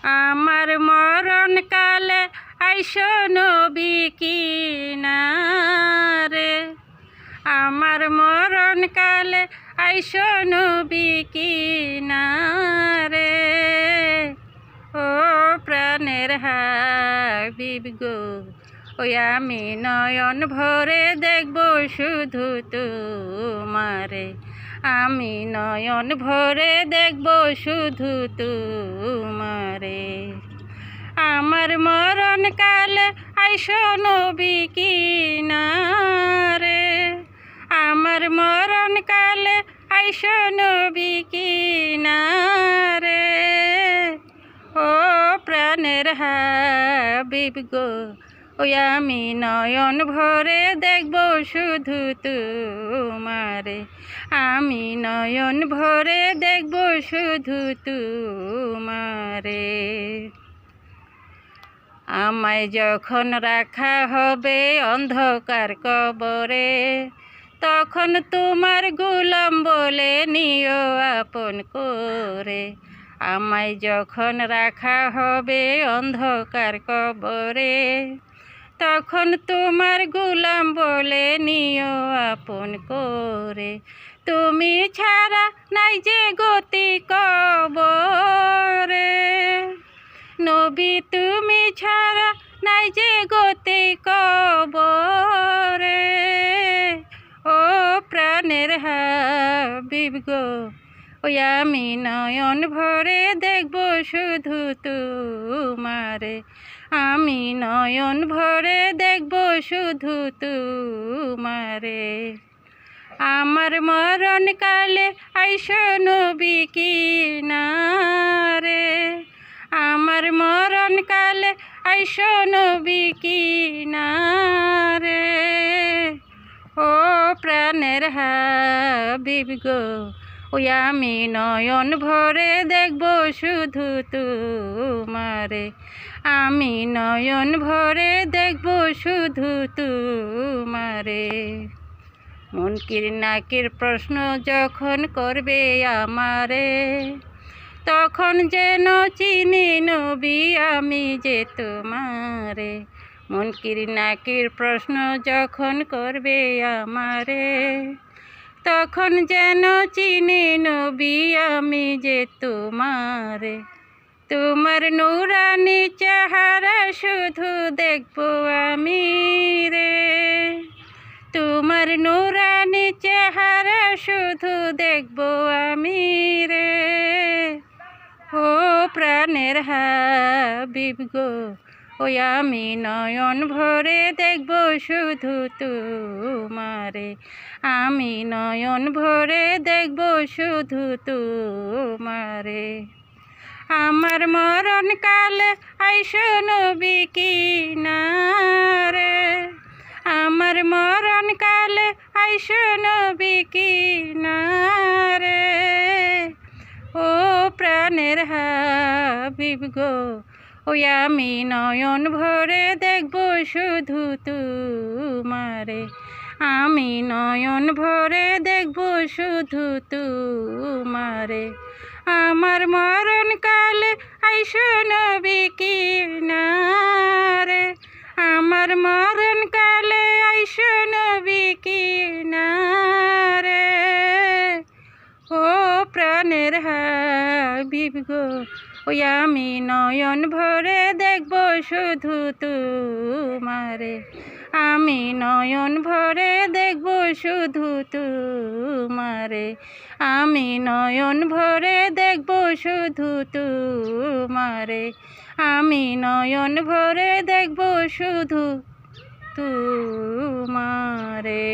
আমার মরণ কালে আইসো নবী কিনারে, আমার মরণ কালে আইসো নবী কিনারে। ও প্রাণের হাবিব গো, ওই আমি নয়ন ভরে দেখব শুধু তোমারে, আমি নয়ন ভরে দেখব শুধু তোমারে। আমার মরণ কালে আইসো নবী কিনারে, আমার মরণ কালে আইসো নবী কিনারে। ও প্রাণের হাবিব গো, ওই আমি নয়ন ভরে দেখব শুধু তোমারে, আমি নয়ন ভরে দেখব শুধু তোমারে। আমায় যখন রাখা হবে অন্ধকার কবরে, তখন তোমার গোলাম বলে নিও আপন করে। আমায় যখন রাখা হবে অন্ধকার কবরে, তখন তোমার গোলাম বলে নিও আপন করে। তুমি ছাড়া নাই যে গতি কবরে, নবী তুমি ছাড়া নাই যে গতি কবরে। ও প্রাণের হাবিব গো, ওই আমি নয়ন ভরে দেখব শুধু তোমারে, আমি নয়ন ভরে দেখব শুধু তোমারে। আমার মরণ কালে আইসো নবী কিনারে, আমার মরণ কালে আইসো নবী কিনারে। ও প্রাণের হাবিব গো, ওই আমি নয়ন ভরে দেখব শুধু তোমারে, আমি নয়ন ভরে দেখব শুধু তোমারে। মুনকির নাকির প্রশ্ন যখন করবে আমারে, তখন যেন চিনি নবী আমি যে তোমারে। মুনকির নাকির প্রশ্ন যখন করবে আমারে, তখন যেন চিনি নবী আমি যে তোমারে। তোমার নূরানি চেহারা শুধু দেখব আমি রে, তোমার নূরানি চেহারা শুধু দেখব আমি রে। ও প্রাণের হাবিব গো, ওই আমি নয়ন ভরে দেখব শুধু তোমারে, আমি নয়ন ভরে দেখব শুধু তোমারে। আমার মরণ কালে আইসো নবী কিনারে, আমার মরণ কালে আইসো নবী কিনারে। ও প্রাণের হাবিব গো, ওই আমি নয়ন ভরে দেখব শুধু তোমারে, আমি নয়ন ভরে দেখব শুধু তোমারে। আমার মরণ কালে আইসো নবী কিনারে, আমার মরণ কালে আইসো নবী কিনারে। ও প্রাণের হাবিব গো, ওই আমি নয়ন ভরে দেখব শুধু তোমারে, আমি নয়ন ভরে দেখব শুধু তোমারে, আমি নয়ন ভরে দেখব শুধু তোমারে, আমি নয়ন ভরে দেখব শুধু তোমারে।